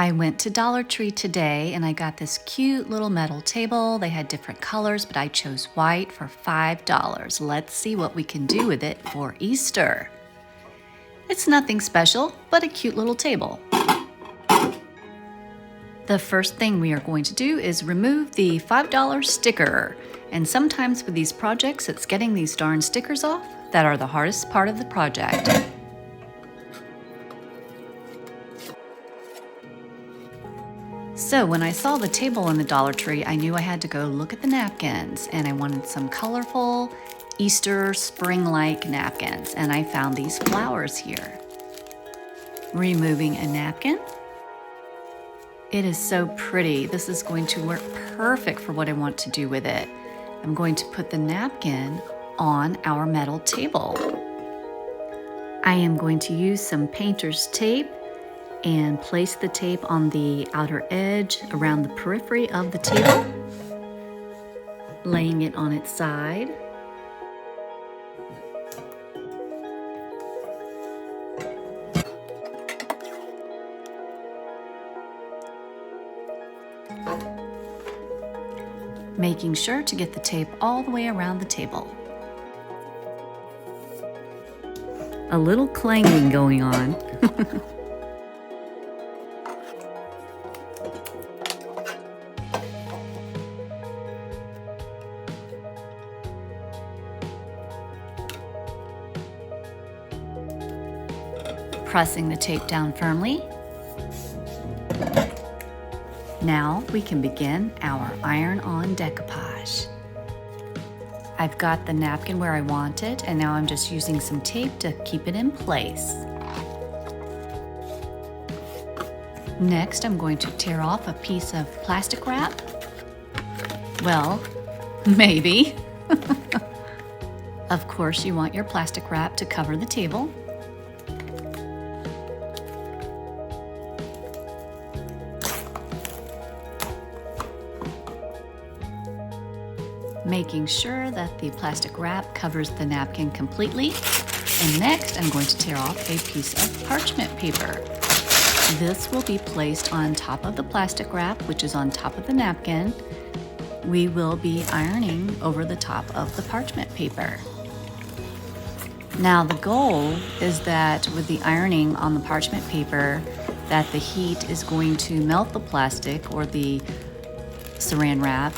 I went to Dollar Tree today and I got this cute little metal table. They had different colors, but I chose white for $5. Let's see what we can do with it for Easter. It's nothing special, but a cute little table. The first thing we are going to do is remove the $5 sticker. And sometimes with these projects, it's getting these darn stickers off that are the hardest part of the project. So when I saw the table in the Dollar Tree, I knew I had to go look at the napkins, and I wanted some colorful Easter spring-like napkins, and I found these flowers here. Removing a napkin. It is so pretty. This is going to work perfect for what I want to do with it. I'm going to put the napkin on our metal table. I am going to use some painter's tape and place the tape on the outer edge around the periphery of the table, laying it on its side. Making sure to get the tape all the way around the table. A little clanging going on. Pressing the tape down firmly. Now we can begin our iron-on decoupage. I've got the napkin where I want it, and now I'm just using some tape to keep it in place. Next, I'm going to tear off a piece of plastic wrap. Well, maybe. Of course, you want your plastic wrap to cover the table. Making sure that the plastic wrap covers the napkin completely. And next, I'm going to tear off a piece of parchment paper. This will be placed on top of the plastic wrap, which is on top of the napkin. We will be ironing over the top of the parchment paper. Now, the goal is that with the ironing on the parchment paper, that the heat is going to melt the plastic or the saran wrap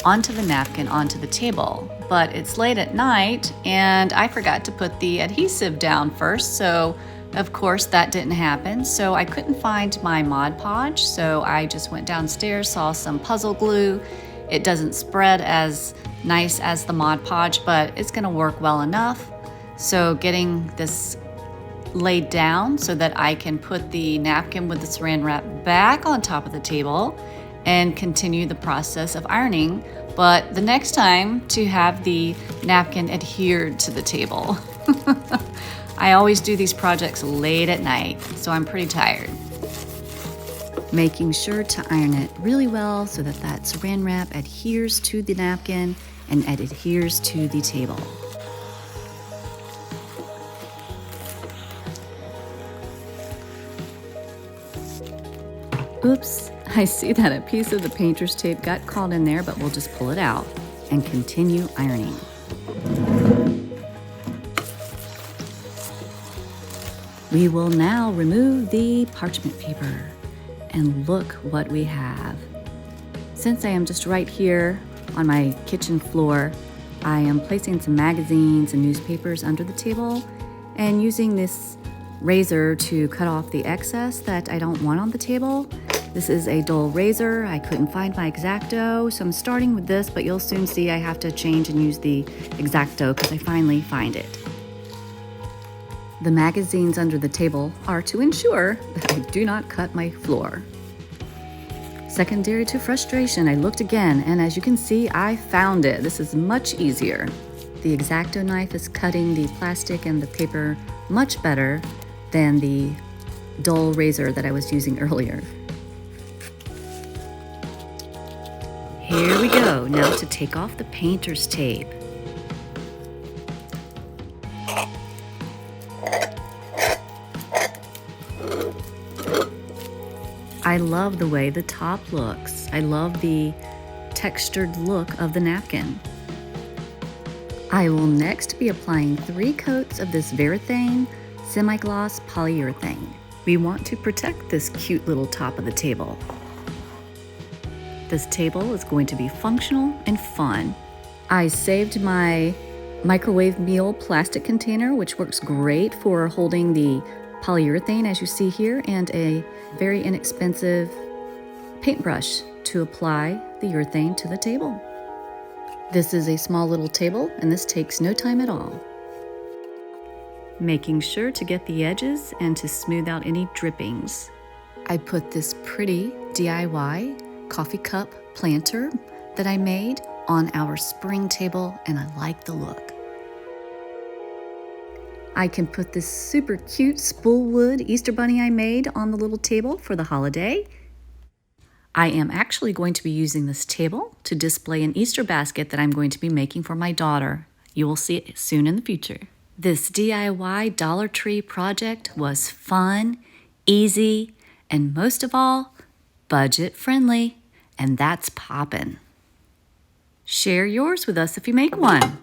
onto the napkin, onto the table. But it's late at night and I forgot to put the adhesive down first, so of course that didn't happen. So I couldn't find my Mod Podge, so I just went downstairs, saw some puzzle glue. It doesn't spread as nice as the Mod Podge, but it's gonna work well enough. So getting this laid down so that I can put the napkin with the saran wrap back on top of the table and continue the process of ironing, but the next time to have the napkin adhered to the table. I always do these projects late at night, so I'm pretty tired. Making sure to iron it really well so that that saran wrap adheres to the napkin and it adheres to the table. Oops, I see that a piece of the painter's tape got caught in there, but we'll just pull it out and continue ironing. We will now remove the parchment paper and look what we have. Since I am just right here on my kitchen floor, I am placing some magazines and newspapers under the table and using this razor to cut off the excess that I don't want on the table. This is a dull razor. I couldn't find my X-Acto, so I'm starting with this, but you'll soon see I have to change and use the X-Acto because I finally find it. The magazines under the table are to ensure that I do not cut my floor. Secondary to frustration, I looked again, and as you can see, I found it. This is much easier. The X-Acto knife is cutting the plastic and the paper much better than the dull razor that I was using earlier. Here we go, now to take off the painter's tape. I love the way the top looks. I love the textured look of the napkin. I will next be applying 3 coats of this Varathane semi-gloss polyurethane. We want to protect this cute little top of the table. This table is going to be functional and fun. I saved my microwave meal plastic container, which works great for holding the polyurethane as you see here, and a very inexpensive paintbrush to apply the urethane to the table. This is a small little table, and this takes no time at all. Making sure to get the edges and to smooth out any drippings. I put this pretty DIY coffee cup planter that I made on our spring table, and I like the look. I can put this super cute spoolwood Easter bunny I made on the little table for the holiday. I am actually going to be using this table to display an Easter basket that I'm going to be making for my daughter. You will see it soon in the future. This DIY Dollar Tree project was fun, easy, and most of all, budget friendly, and that's poppin'. Share yours with us if you make one.